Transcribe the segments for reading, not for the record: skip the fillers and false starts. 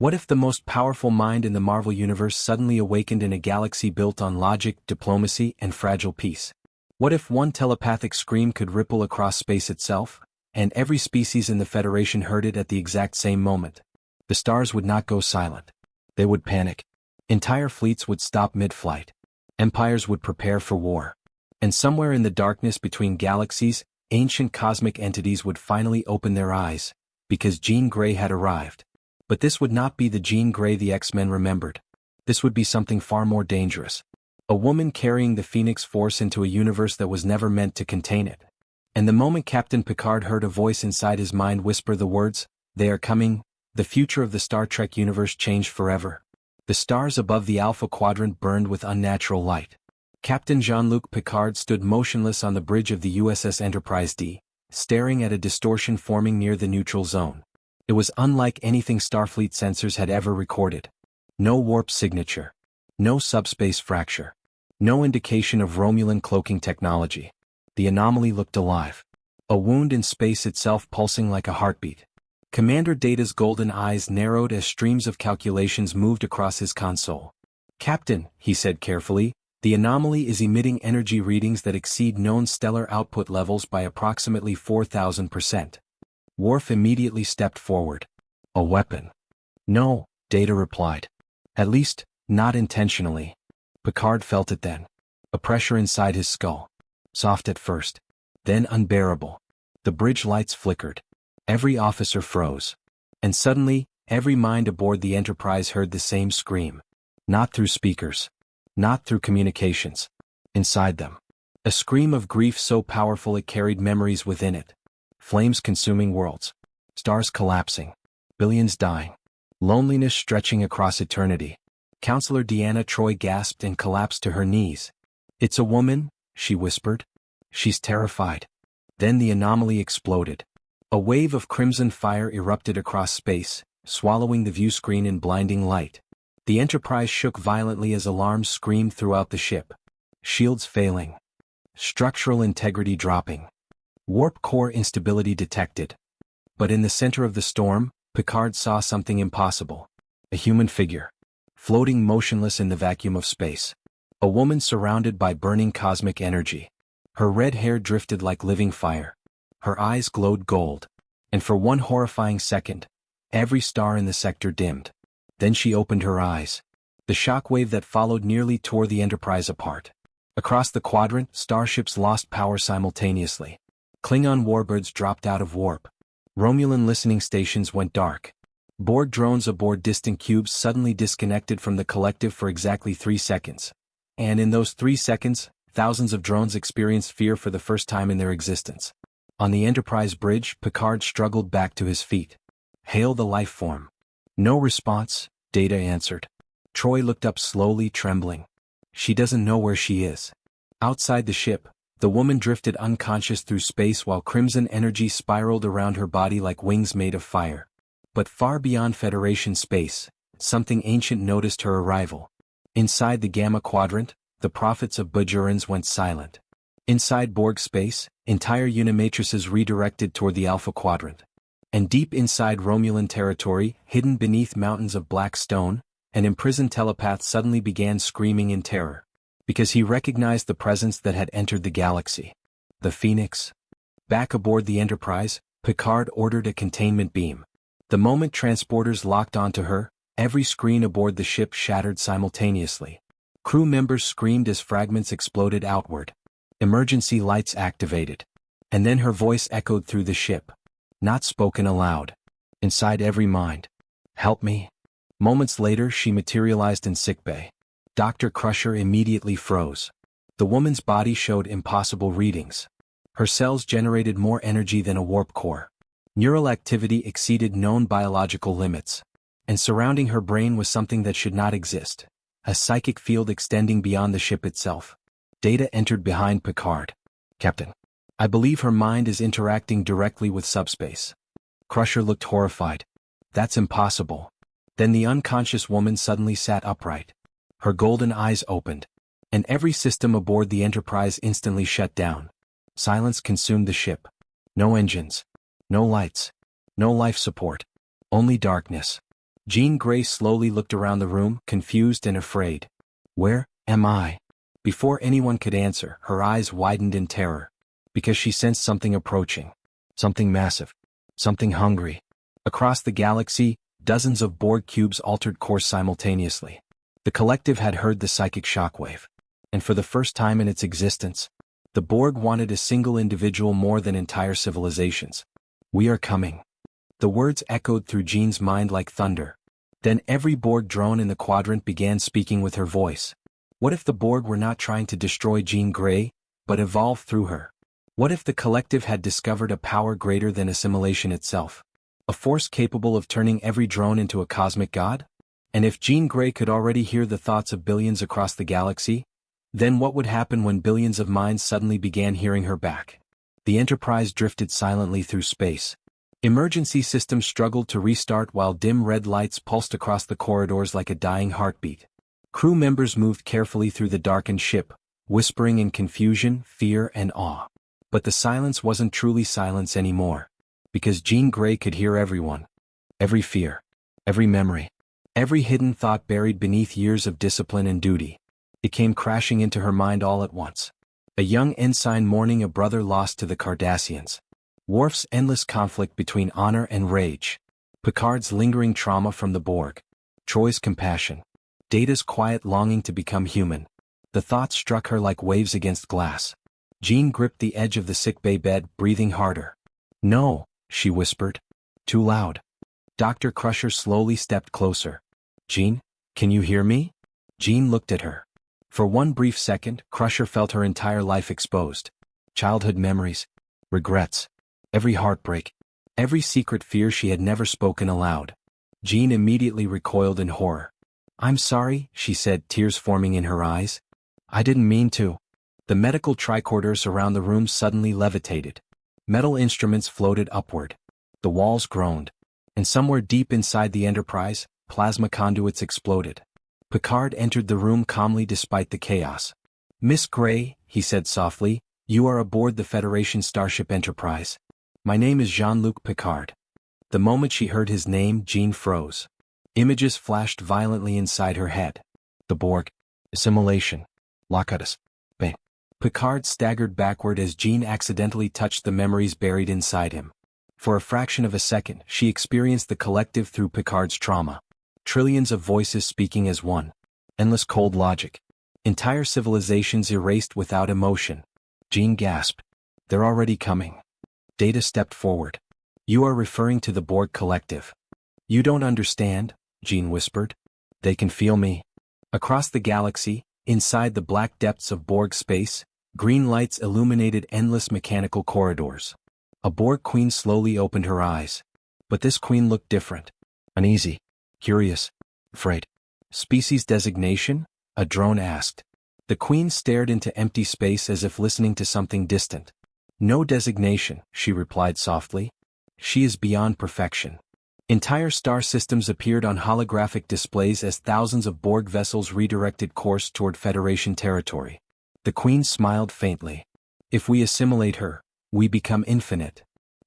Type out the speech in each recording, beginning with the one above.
What if the most powerful mind in the Marvel Universe suddenly awakened in a galaxy built on logic, diplomacy, and fragile peace? What if one telepathic scream could ripple across space itself, and every species in the Federation heard it at the exact same moment? The stars would not go silent. They would panic. Entire fleets would stop mid-flight. Empires would prepare for war. And somewhere in the darkness between galaxies, ancient cosmic entities would finally open their eyes, because Jean Grey had arrived. But this would not be the Jean Grey the X-Men remembered. This would be something far more dangerous. A woman carrying the Phoenix Force into a universe that was never meant to contain it. And the moment Captain Picard heard a voice inside his mind whisper the words, "They are coming," the future of the Star Trek universe changed forever. The stars above the Alpha Quadrant burned with unnatural light. Captain Jean-Luc Picard stood motionless on the bridge of the USS Enterprise D, staring at a distortion forming near the neutral zone. It was unlike anything Starfleet sensors had ever recorded. No warp signature. No subspace fracture. No indication of Romulan cloaking technology. The anomaly looked alive. A wound in space itself pulsing like a heartbeat. Commander Data's golden eyes narrowed as streams of calculations moved across his console. "Captain," he said carefully, "the anomaly is emitting energy readings that exceed known stellar output levels by approximately 4,000%. Worf immediately stepped forward. "A weapon?" "No," Data replied. "At least, not intentionally." Picard felt it then. A pressure inside his skull. Soft at first. Then unbearable. The bridge lights flickered. Every officer froze. And suddenly, every mind aboard the Enterprise heard the same scream. Not through speakers. Not through communications. Inside them. A scream of grief so powerful it carried memories within it. Flames consuming worlds. Stars collapsing. Billions dying. Loneliness stretching across eternity. Counselor Deanna Troi gasped and collapsed to her knees. "It's a woman," she whispered. "She's terrified." Then the anomaly exploded. A wave of crimson fire erupted across space, swallowing the view screen in blinding light. The Enterprise shook violently as alarms screamed throughout the ship. Shields failing. Structural integrity dropping. Warp core instability detected. But in the center of the storm, Picard saw something impossible. A human figure. Floating motionless in the vacuum of space. A woman surrounded by burning cosmic energy. Her red hair drifted like living fire. Her eyes glowed gold. And for one horrifying second, every star in the sector dimmed. Then she opened her eyes. The shockwave that followed nearly tore the Enterprise apart. Across the quadrant, starships lost power simultaneously. Klingon warbirds dropped out of warp. Romulan listening stations went dark. Borg drones aboard distant cubes suddenly disconnected from the collective for exactly 3 seconds. And in those 3 seconds, thousands of drones experienced fear for the first time in their existence. On the Enterprise bridge, Picard struggled back to his feet. "Hail the life form." "No response," Data answered. Troi looked up slowly, trembling. "She doesn't know where she is." Outside the ship, the woman drifted unconscious through space while crimson energy spiraled around her body like wings made of fire. But far beyond Federation space, something ancient noticed her arrival. Inside the Gamma Quadrant, the prophets of Bajorans went silent. Inside Borg space, entire unimatrices redirected toward the Alpha Quadrant. And deep inside Romulan territory, hidden beneath mountains of black stone, an imprisoned telepath suddenly began screaming in terror. Because he recognized the presence that had entered the galaxy. The Phoenix. Back aboard the Enterprise, Picard ordered a containment beam. The moment transporters locked onto her, every screen aboard the ship shattered simultaneously. Crew members screamed as fragments exploded outward. Emergency lights activated. And then her voice echoed through the ship. Not spoken aloud. Inside every mind. "Help me." Moments later she materialized in sickbay. Dr. Crusher immediately froze. The woman's body showed impossible readings. Her cells generated more energy than a warp core. Neural activity exceeded known biological limits. And surrounding her brain was something that should not exist. A psychic field extending beyond the ship itself. Data entered behind Picard. "Captain, I believe her mind is interacting directly with subspace." Crusher looked horrified. "That's impossible." Then the unconscious woman suddenly sat upright. Her golden eyes opened. And every system aboard the Enterprise instantly shut down. Silence consumed the ship. No engines. No lights. No life support. Only darkness. Jean Grey slowly looked around the room, confused and afraid. Where am I? Before anyone could answer, her eyes widened in terror. Because she sensed something approaching. Something massive. Something hungry. Across the galaxy, dozens of Borg cubes altered course simultaneously. The collective had heard the psychic shockwave. And for the first time in its existence, the Borg wanted a single individual more than entire civilizations. We are coming. The words echoed through Jean's mind like thunder. Then every Borg drone in the quadrant began speaking with her voice. What if the Borg were not trying to destroy Jean Grey, but evolve through her? What if the collective had discovered a power greater than assimilation itself? A force capable of turning every drone into a cosmic god? And if Jean Grey could already hear the thoughts of billions across the galaxy, then what would happen when billions of minds suddenly began hearing her back? The Enterprise drifted silently through space. Emergency systems struggled to restart while dim red lights pulsed across the corridors like a dying heartbeat. Crew members moved carefully through the darkened ship, whispering in confusion, fear, and awe. But the silence wasn't truly silence anymore. Because Jean Grey could hear everyone. Every fear. Every memory. Every hidden thought buried beneath years of discipline and duty. It came crashing into her mind all at once. A young ensign mourning a brother lost to the Cardassians. Worf's endless conflict between honor and rage. Picard's lingering trauma from the Borg. Troy's compassion. Data's quiet longing to become human. The thoughts struck her like waves against glass. Jean gripped the edge of the sickbay bed, breathing harder. No, she whispered. Too loud. Dr. Crusher slowly stepped closer. Jean, can you hear me? Jean looked at her. For one brief second, Crusher felt her entire life exposed. Childhood memories. Regrets. Every heartbreak. Every secret fear she had never spoken aloud. Jean immediately recoiled in horror. I'm sorry, she said, tears forming in her eyes. I didn't mean to. The medical tricorders around the room suddenly levitated. Metal instruments floated upward. The walls groaned. And somewhere deep inside the Enterprise, plasma conduits exploded. Picard entered the room calmly despite the chaos. Miss Grey, he said softly, you are aboard the Federation Starship Enterprise. My name is Jean-Luc Picard. The moment she heard his name, Jean froze. Images flashed violently inside her head. The Borg. Assimilation. Locutus. Bang. Picard staggered backward as Jean accidentally touched the memories buried inside him. For a fraction of a second, she experienced the collective through Picard's trauma. Trillions of voices speaking as one. Endless cold logic. Entire civilizations erased without emotion. Jean gasped. They're already coming. Data stepped forward. You are referring to the Borg collective. You don't understand, Jean whispered. They can feel me. Across the galaxy, inside the black depths of Borg space, green lights illuminated endless mechanical corridors. A Borg queen slowly opened her eyes. But this queen looked different. Uneasy. Curious. Afraid. Species designation? A drone asked. The queen stared into empty space as if listening to something distant. No designation, she replied softly. She is beyond perfection. Entire star systems appeared on holographic displays as thousands of Borg vessels redirected course toward Federation territory. The queen smiled faintly. If we assimilate her, we become infinite.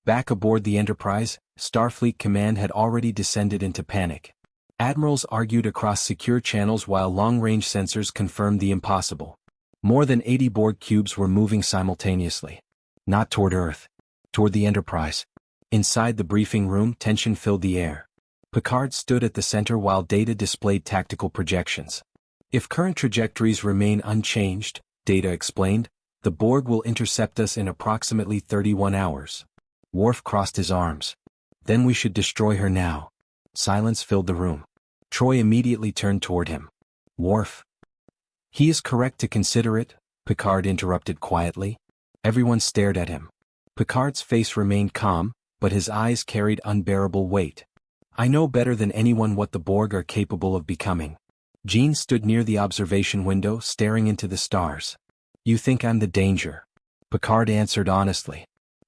Back aboard the Enterprise, Starfleet Command had already descended into panic. Admirals argued across secure channels while long-range sensors confirmed the impossible. More than 80 Borg cubes were moving simultaneously. Not toward Earth. Toward the Enterprise. Inside the briefing room, tension filled the air. Picard stood at the center while Data displayed tactical projections. If current trajectories remain unchanged, Data explained, the Borg will intercept us in approximately 31 hours. Worf crossed his arms. Then we should destroy her now. Silence filled the room. Troy immediately turned toward him. Worf. He is correct to consider it, Picard interrupted quietly. Everyone stared at him. Picard's face remained calm, but his eyes carried unbearable weight. I know better than anyone what the Borg are capable of becoming. Jean stood near the observation window, staring into the stars. You think I'm the danger. Picard answered honestly.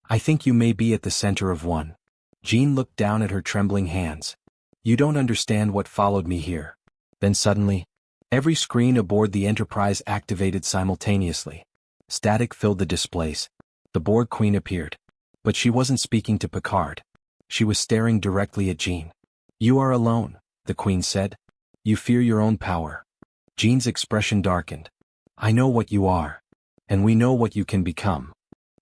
I think you may be at the center of one. Jean looked down at her trembling hands. You don't understand what followed me here. Then suddenly, every screen aboard the Enterprise activated simultaneously. Static filled the displays. The Borg Queen appeared. But she wasn't speaking to Picard. She was staring directly at Jean. You are alone, the Queen said. You fear your own power. Jean's expression darkened. I know what you are. And we know what you can become.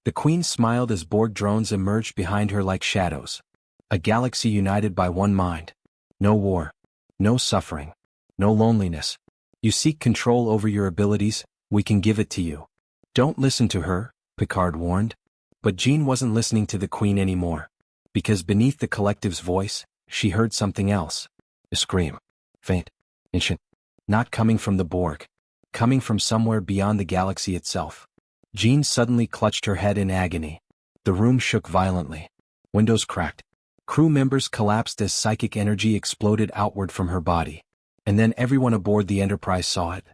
The Queen smiled as Borg drones emerged behind her like shadows. A galaxy united by one mind. No war. No suffering. No loneliness. You seek control over your abilities, we can give it to you. Don't listen to her, Picard warned. But Jean wasn't listening to the Queen anymore. Because beneath the collective's voice, she heard something else. A scream. Faint. Ancient. Not coming from the Borg. Coming from somewhere beyond the galaxy itself. Jean suddenly clutched her head in agony. The room shook violently. Windows cracked. Crew members collapsed as psychic energy exploded outward from her body. And then everyone aboard the Enterprise saw it.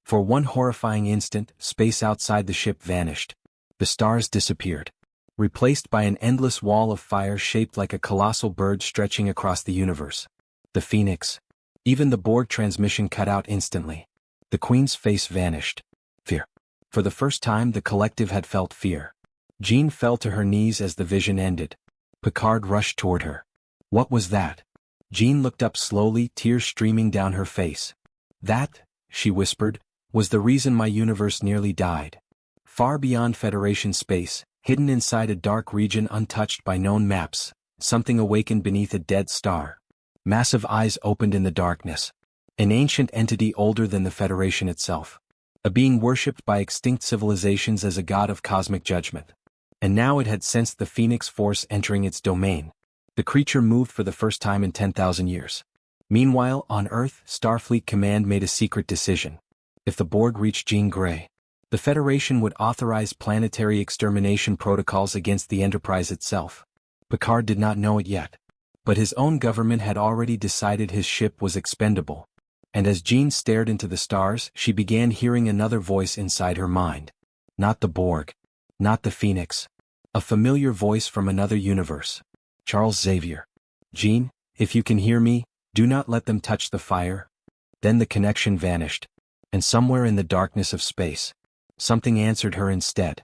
For one horrifying instant, space outside the ship vanished. The stars disappeared. Replaced by an endless wall of fire shaped like a colossal bird stretching across the universe. The Phoenix. Even the Borg transmission cut out instantly. The Queen's face vanished. Fear. For the first time the collective had felt fear. Jean fell to her knees as the vision ended. Picard rushed toward her. What was that? Jean looked up slowly, tears streaming down her face. That, she whispered, was the reason my universe nearly died. Far beyond Federation space, hidden inside a dark region untouched by known maps, something awakened beneath a dead star. Massive eyes opened in the darkness. An ancient entity older than the Federation itself. A being worshipped by extinct civilizations as a god of cosmic judgment. And now it had sensed the Phoenix Force entering its domain. The creature moved for the first time in 10,000 years. Meanwhile, on Earth, Starfleet Command made a secret decision. If the Borg reached Jean Grey, the Federation would authorize planetary extermination protocols against the Enterprise itself. Picard did not know it yet. But his own government had already decided his ship was expendable. And as Jean stared into the stars, she began hearing another voice inside her mind. Not the Borg. Not the Phoenix. A familiar voice from another universe. Charles Xavier. Jean, if you can hear me, do not let them touch the fire. Then the connection vanished. And somewhere in the darkness of space, something answered her instead.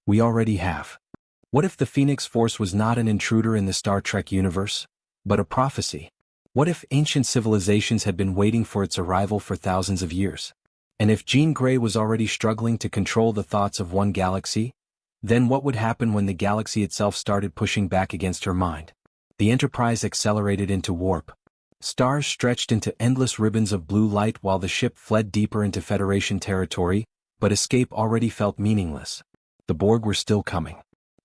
We already have. What if the Phoenix Force was not an intruder in the Star Trek universe, but a prophecy? What if ancient civilizations had been waiting for its arrival for thousands of years? And if Jean Grey was already struggling to control the thoughts of one galaxy, then what would happen when the galaxy itself started pushing back against her mind? The Enterprise accelerated into warp. Stars stretched into endless ribbons of blue light while the ship fled deeper into Federation territory, but escape already felt meaningless. The Borg were still coming.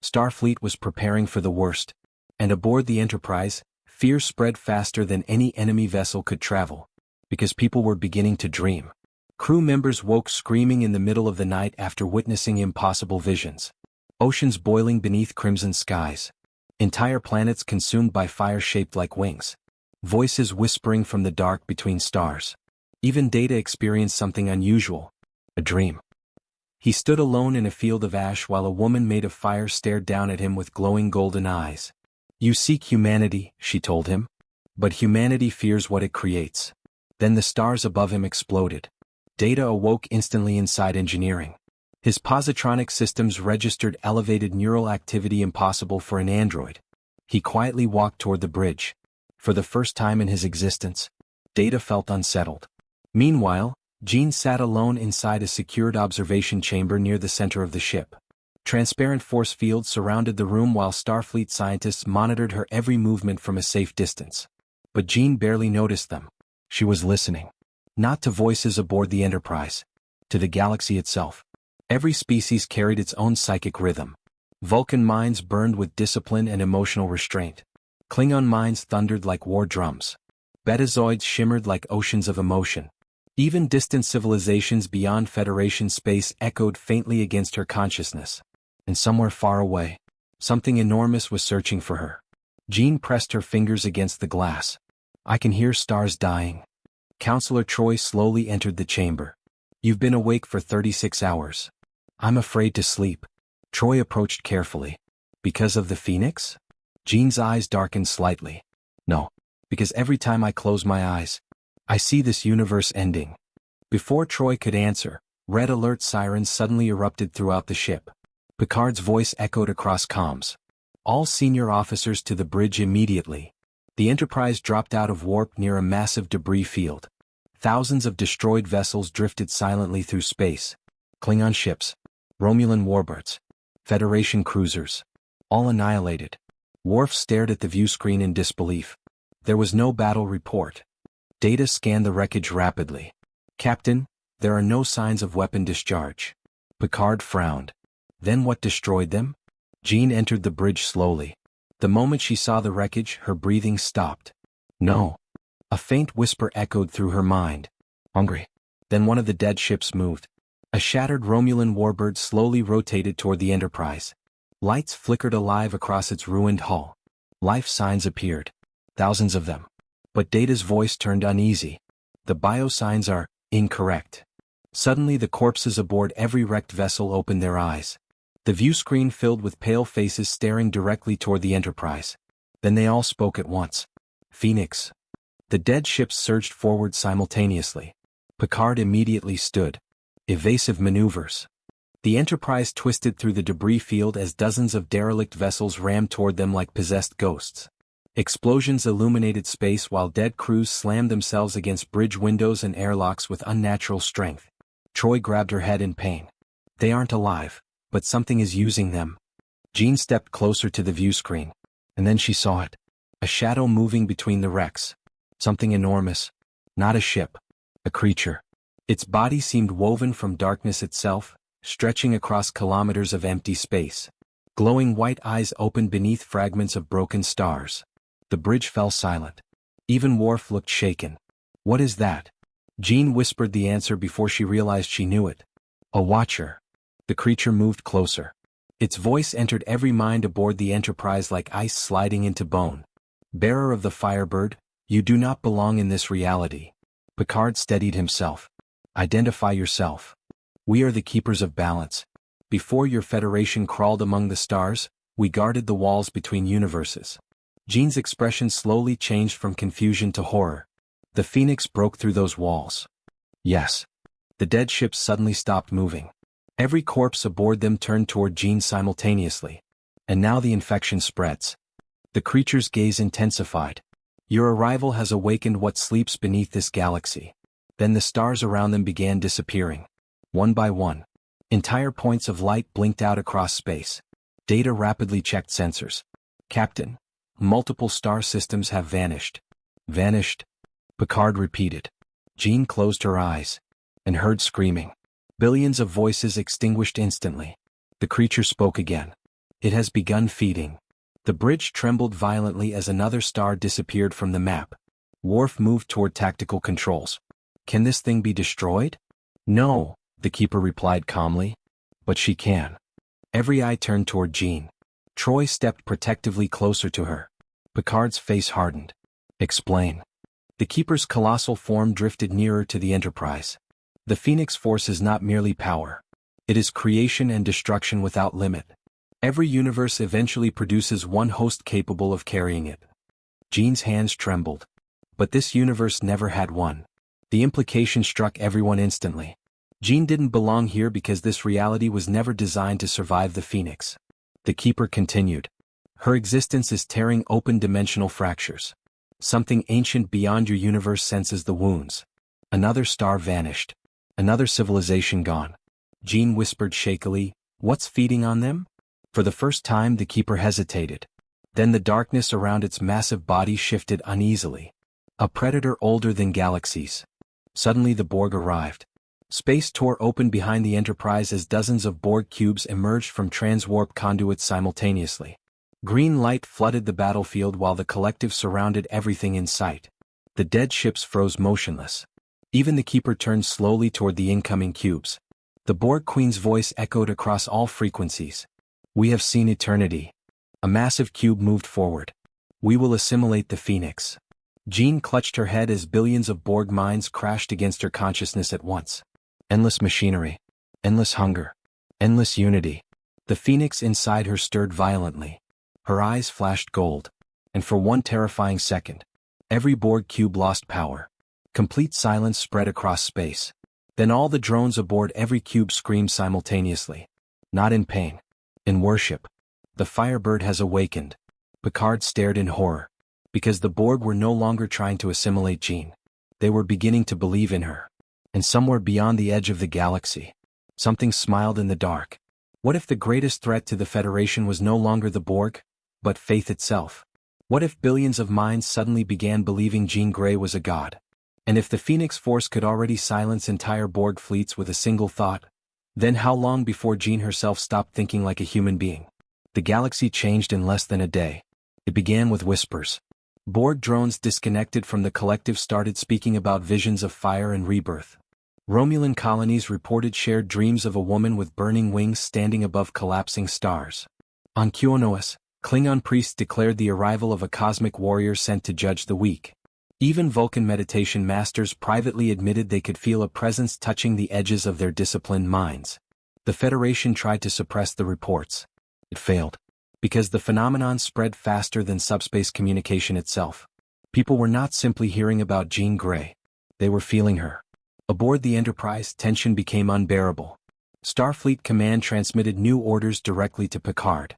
Starfleet was preparing for the worst. And aboard the Enterprise, fear spread faster than any enemy vessel could travel. Because people were beginning to dream. Crew members woke screaming in the middle of the night after witnessing impossible visions. Oceans boiling beneath crimson skies. Entire planets consumed by fire shaped like wings. Voices whispering from the dark between stars. Even Data experienced something unusual. A dream. He stood alone in a field of ash while a woman made of fire stared down at him with glowing golden eyes. You seek humanity, she told him. But humanity fears what it creates. Then the stars above him exploded. Data awoke instantly inside engineering. His positronic systems registered elevated neural activity impossible for an android. He quietly walked toward the bridge. For the first time in his existence, Data felt unsettled. Meanwhile, Jean sat alone inside a secured observation chamber near the center of the ship. Transparent force fields surrounded the room while Starfleet scientists monitored her every movement from a safe distance. But Jean barely noticed them. She was listening. Not to voices aboard the Enterprise. To the galaxy itself. Every species carried its own psychic rhythm. Vulcan minds burned with discipline and emotional restraint. Klingon minds thundered like war drums. Betazoids shimmered like oceans of emotion. Even distant civilizations beyond Federation space echoed faintly against her consciousness. And somewhere far away, something enormous was searching for her. Jean pressed her fingers against the glass. I can hear stars dying. Counselor Troy slowly entered the chamber. You've been awake for 36 hours. I'm afraid to sleep. Troy approached carefully. Because of the Phoenix? Jean's eyes darkened slightly. No. Because every time I close my eyes, I see this universe ending. Before Troy could answer, red alert sirens suddenly erupted throughout the ship. Picard's voice echoed across comms. All senior officers to the bridge immediately. The Enterprise dropped out of warp near a massive debris field. Thousands of destroyed vessels drifted silently through space. Klingon ships, Romulan warbirds, Federation cruisers, all annihilated. Worf stared at the view screen in disbelief. There was no battle report. Data scanned the wreckage rapidly. "Captain, there are no signs of weapon discharge." Picard frowned. "Then what destroyed them?" Jean entered the bridge slowly. The moment she saw the wreckage, her breathing stopped. "No." A faint whisper echoed through her mind. "Hungry." Then one of the dead ships moved. A shattered Romulan warbird slowly rotated toward the Enterprise. Lights flickered alive across its ruined hull. Life signs appeared. Thousands of them. But Data's voice turned uneasy. "The biosigns are incorrect." Suddenly the corpses aboard every wrecked vessel opened their eyes. The view screen filled with pale faces staring directly toward the Enterprise. Then they all spoke at once. "Phoenix." The dead ships surged forward simultaneously. Picard immediately stood. "Evasive maneuvers." The Enterprise twisted through the debris field as dozens of derelict vessels rammed toward them like possessed ghosts. Explosions illuminated space while dead crews slammed themselves against bridge windows and airlocks with unnatural strength. Troy grabbed her head in pain. "They aren't alive, but something is using them." Jean stepped closer to the view screen. And then she saw it. A shadow moving between the wrecks. Something enormous. Not a ship. A creature. Its body seemed woven from darkness itself, stretching across kilometers of empty space. Glowing white eyes opened beneath fragments of broken stars. The bridge fell silent. Even Worf looked shaken. "What is that?" Jean whispered the answer before she realized she knew it. "A watcher." The creature moved closer. Its voice entered every mind aboard the Enterprise like ice sliding into bone. "Bearer of the Firebird, you do not belong in this reality." Picard steadied himself. "Identify yourself. We are the keepers of balance. Before your Federation crawled among the stars, we guarded the walls between universes." Jean's expression slowly changed from confusion to horror. "The Phoenix broke through those walls." "Yes." The dead ships suddenly stopped moving. Every corpse aboard them turned toward Jean simultaneously. "And now the infection spreads." The creature's gaze intensified. "Your arrival has awakened what sleeps beneath this galaxy." Then the stars around them began disappearing. One by one. Entire points of light blinked out across space. Data rapidly checked sensors. "Captain, multiple star systems have vanished." "Vanished?" Picard repeated. Jean closed her eyes. And heard screaming. Billions of voices extinguished instantly. The creature spoke again. "It has begun feeding." The bridge trembled violently as another star disappeared from the map. Worf moved toward tactical controls. "Can this thing be destroyed?" "No," the keeper replied calmly. "But she can." Every eye turned toward Jean. Troy stepped protectively closer to her. Picard's face hardened. "Explain." The keeper's colossal form drifted nearer to the Enterprise. "The Phoenix Force is not merely power. It is creation and destruction without limit. Every universe eventually produces one host capable of carrying it." Jean's hands trembled. But this universe never had one. The implication struck everyone instantly. Jean didn't belong here because this reality was never designed to survive the Phoenix. The keeper continued. "Her existence is tearing open dimensional fractures. Something ancient beyond your universe senses the wounds." Another star vanished. Another civilization gone. Jean whispered shakily, "What's feeding on them?" For the first time the keeper hesitated. Then the darkness around its massive body shifted uneasily. A predator older than Galaxies. Suddenly the Borg arrived. Space tore open behind the Enterprise as dozens of Borg cubes emerged from transwarp conduits simultaneously. Green light flooded the battlefield while the collective surrounded everything in sight. The dead ships froze motionless. Even the keeper turned slowly toward the incoming cubes. The Borg Queen's voice echoed across all frequencies. "We have seen eternity." A massive cube moved forward. "We will assimilate the Phoenix." Jean clutched her head as billions of Borg minds crashed against her consciousness at once. Endless machinery. Endless hunger. Endless unity. The Phoenix inside her stirred violently. Her eyes flashed gold. And for one terrifying second, every Borg cube lost power. Complete silence spread across space. Then all the drones aboard every cube screamed simultaneously. Not in pain. In worship. "The Firebird has awakened." Picard stared in horror. Because the Borg were no longer trying to assimilate Jean. They were beginning to believe in her. And somewhere beyond the edge of the galaxy, something smiled in the dark. What if the greatest threat to the Federation was no longer the Borg, but faith itself? What if billions of minds suddenly began believing Jean Grey was a god? And if the Phoenix Force could already silence entire Borg fleets with a single thought, then how long before Jean herself stopped thinking like a human being? The galaxy changed in less than a day. It began with whispers. Borg drones disconnected from the collective started speaking about visions of fire and rebirth. Romulan colonies reported shared dreams of a woman with burning wings standing above collapsing stars. On Qonoas, Klingon priests declared the arrival of a cosmic warrior sent to judge the weak. Even Vulcan meditation masters privately admitted they could feel a presence touching the edges of their disciplined minds. The Federation tried to suppress the reports. It failed. Because the phenomenon spread faster than subspace communication itself. People were not simply hearing about Jean Grey. They were feeling her. Aboard the Enterprise, tension became unbearable. Starfleet Command transmitted new orders directly to Picard.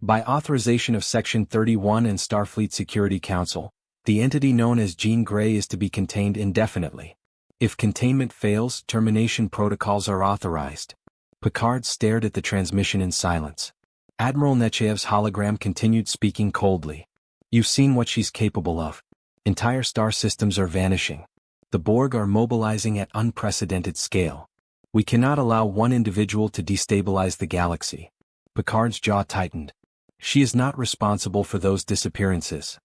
By authorization of Section 31 and Starfleet Security Council, the entity known as Jean Grey is to be contained indefinitely. If containment fails, termination protocols are authorized. Picard stared at the transmission in silence. Admiral Nechayev's hologram continued speaking coldly. You've seen what she's capable of. Entire star systems are vanishing. The Borg are mobilizing at unprecedented scale. We cannot allow one individual to destabilize the galaxy. Picard's jaw tightened. She is not responsible for those disappearances.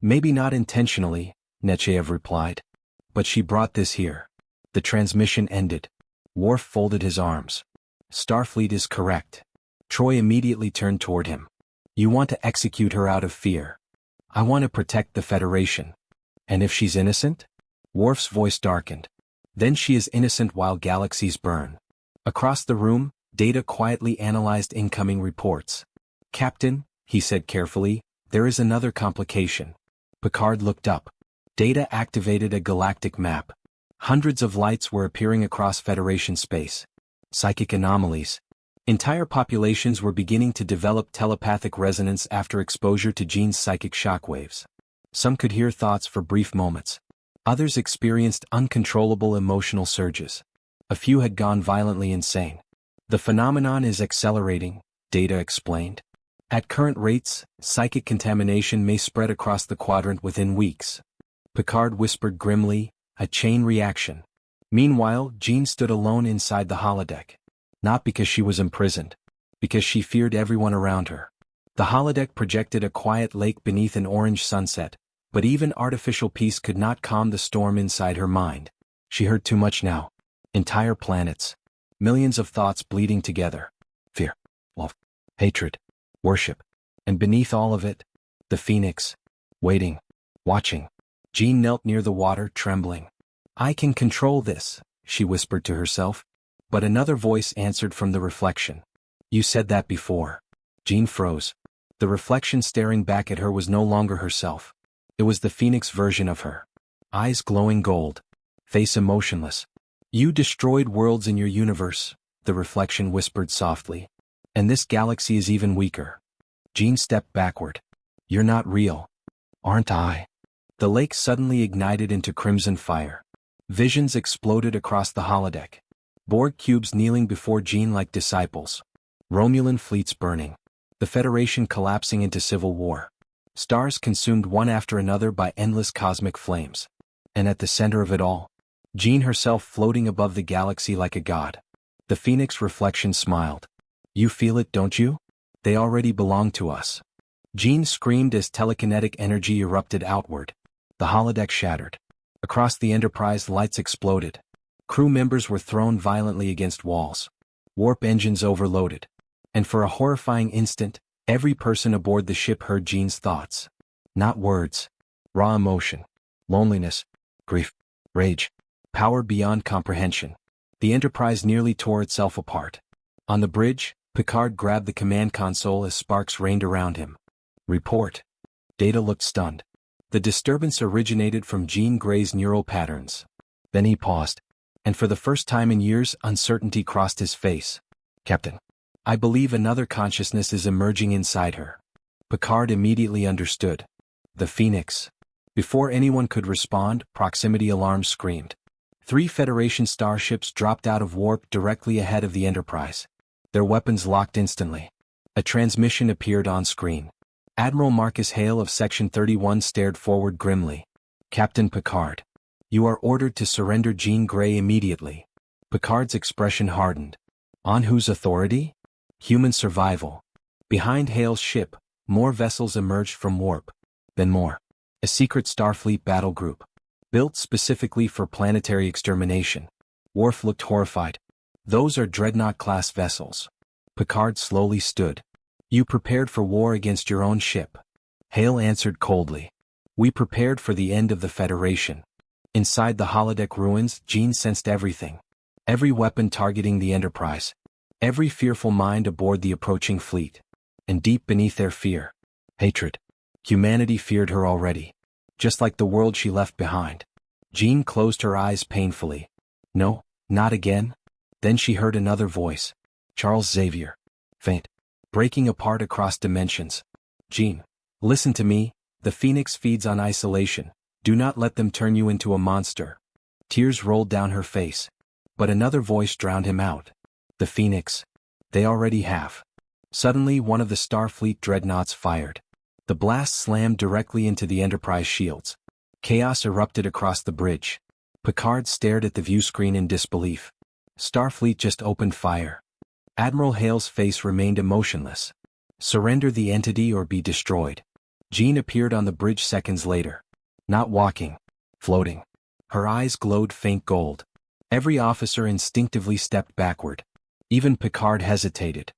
Maybe not intentionally, Nechayev replied. But she brought this here. The transmission ended. Worf folded his arms. Starfleet is correct. Troy immediately turned toward him. You want to execute her out of fear. I want to protect the Federation. And if she's innocent? Worf's voice darkened. Then she is innocent while galaxies burn. Across the room, Data quietly analyzed incoming reports. Captain, he said carefully, there is another complication. Picard looked up. Data activated a galactic map. Hundreds of lights were appearing across Federation space. Psychic anomalies. Entire populations were beginning to develop telepathic resonance after exposure to Jean's psychic shockwaves. Some could hear thoughts for brief moments. Others experienced uncontrollable emotional surges. A few had gone violently insane. The phenomenon is accelerating, Data explained. At current rates, psychic contamination may spread across the quadrant within weeks. Picard whispered grimly, a chain reaction. Meanwhile, Jean stood alone inside the holodeck. Not because she was imprisoned. Because she feared everyone around her. The holodeck projected a quiet lake beneath an orange sunset, but even artificial peace could not calm the storm inside her mind. She heard too much now. Entire planets. Millions of thoughts bleeding together. Fear. Love. Hatred. Worship. And beneath all of it, the Phoenix. Waiting. Watching. Jean knelt near the water, trembling. I can control this, she whispered to herself. But another voice answered from the reflection. You said that before. Jean froze. The reflection staring back at her was no longer herself. It was the Phoenix version of her. Eyes glowing gold. Face emotionless. You destroyed worlds in your universe, the reflection whispered softly. And this galaxy is even weaker. Jean stepped backward. You're not real. Aren't I? The lake suddenly ignited into crimson fire. Visions exploded across the holodeck. Borg cubes kneeling before Jean like disciples. Romulan fleets burning. The Federation collapsing into civil war. Stars consumed one after another by endless cosmic flames. And at the center of it all, Jean herself floating above the galaxy like a god. The Phoenix reflection smiled. You feel it, don't you? They already belong to us. Jean screamed as telekinetic energy erupted outward. The holodeck shattered. Across the Enterprise, lights exploded. Crew members were thrown violently against walls. Warp engines overloaded. And for a horrifying instant, every person aboard the ship heard Jean's thoughts. Not words. Raw emotion. Loneliness. Grief. Rage. Power beyond comprehension. The Enterprise nearly tore itself apart. On the bridge, Picard grabbed the command console as sparks rained around him. Report. Data looked stunned. The disturbance originated from Jean Grey's neural patterns. Then he paused. And for the first time in years, uncertainty crossed his face. Captain. I believe another consciousness is emerging inside her. Picard immediately understood. The Phoenix. Before anyone could respond, proximity alarms screamed. 3 Federation starships dropped out of warp directly ahead of the Enterprise. Their weapons locked instantly. A transmission appeared on screen. Admiral Marcus Hale of Section 31 stared forward grimly. Captain Picard. You are ordered to surrender Jean Grey immediately. Picard's expression hardened. On whose authority? Human survival. Behind Hale's ship, more vessels emerged from warp. Then more. A secret Starfleet battle group. Built specifically for planetary extermination. Worf looked horrified. Those are Dreadnought-class vessels. Picard slowly stood. You prepared for war against your own ship. Hale answered coldly. We prepared for the end of the Federation. Inside the holodeck ruins, Jean sensed everything. Every weapon targeting the Enterprise. Every fearful mind aboard the approaching fleet. And deep beneath their fear, hatred. Humanity feared her already. Just like the world she left behind. Jean closed her eyes painfully. No, not again. Then she heard another voice. Charles Xavier. Faint. Breaking apart across dimensions. Jean, listen to me. The Phoenix feeds on isolation. Do not let them turn you into a monster. Tears rolled down her face. But another voice drowned him out. The Phoenix. They already have. Suddenly one of the Starfleet dreadnoughts fired. The blast slammed directly into the Enterprise shields. Chaos erupted across the bridge. Picard stared at the viewscreen in disbelief. Starfleet just opened fire. Admiral Hale's face remained emotionless. Surrender the entity or be destroyed. Jean appeared on the bridge seconds later. Not walking. Floating. Her eyes glowed faint gold. Every officer instinctively stepped backward. Even Picard hesitated.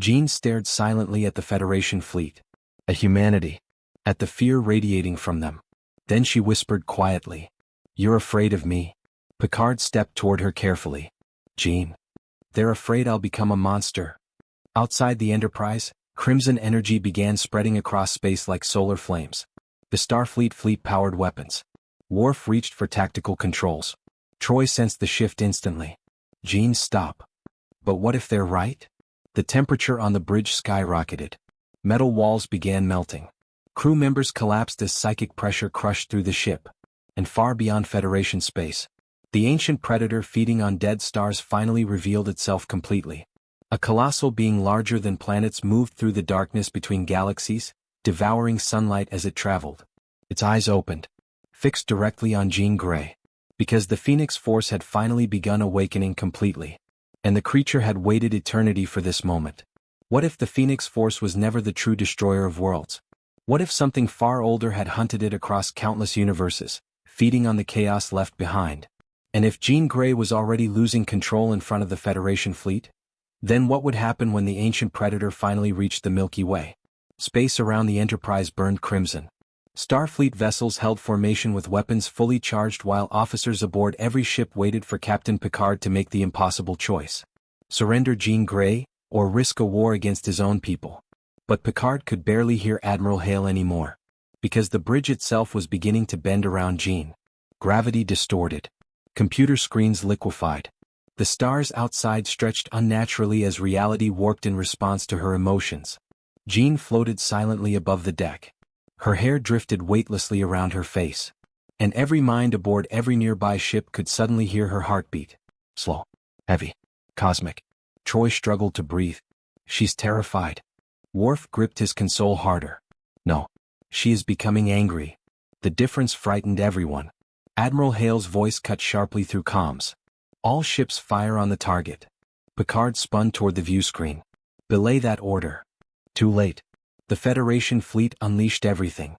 Jean stared silently at the Federation fleet. At humanity. At the fear radiating from them. Then she whispered quietly. You're afraid of me? Picard stepped toward her carefully. Jean. They're afraid I'll become a monster. Outside the Enterprise, crimson energy began spreading across space like solar flames. The Starfleet fleet-powered weapons. Worf reached for tactical controls. Troy sensed the shift instantly. Jean, stop. But what if they're right? The temperature on the bridge skyrocketed. Metal walls began melting. Crew members collapsed as psychic pressure crushed through the ship. And far beyond Federation space, the ancient predator feeding on dead stars finally revealed itself completely. A colossal being larger than planets moved through the darkness between galaxies, devouring sunlight as it traveled. Its eyes opened, fixed directly on Jean Grey. Because the Phoenix Force had finally begun awakening completely. And the creature had waited eternity for this moment. What if the Phoenix Force was never the true destroyer of worlds? What if something far older had hunted it across countless universes, feeding on the chaos left behind? And if Jean Grey was already losing control in front of the Federation fleet? Then what would happen when the ancient predator finally reached the Milky Way? Space around the Enterprise burned crimson. Starfleet vessels held formation with weapons fully charged while officers aboard every ship waited for Captain Picard to make the impossible choice. Surrender Jean Grey, or risk a war against his own people. But Picard could barely hear Admiral Hale anymore. Because the bridge itself was beginning to bend around Jean. Gravity distorted. Computer screens liquefied. The stars outside stretched unnaturally as reality warped in response to her emotions. Jean floated silently above the deck. Her hair drifted weightlessly around her face. And every mind aboard every nearby ship could suddenly hear her heartbeat. Slow. Heavy. Cosmic. Troy struggled to breathe. She's terrified. Worf gripped his console harder. No. She is becoming angry. The difference frightened everyone. Admiral Hale's voice cut sharply through comms. All ships fire on the target. Picard spun toward the viewscreen. Belay that order. Too late. The Federation fleet unleashed everything.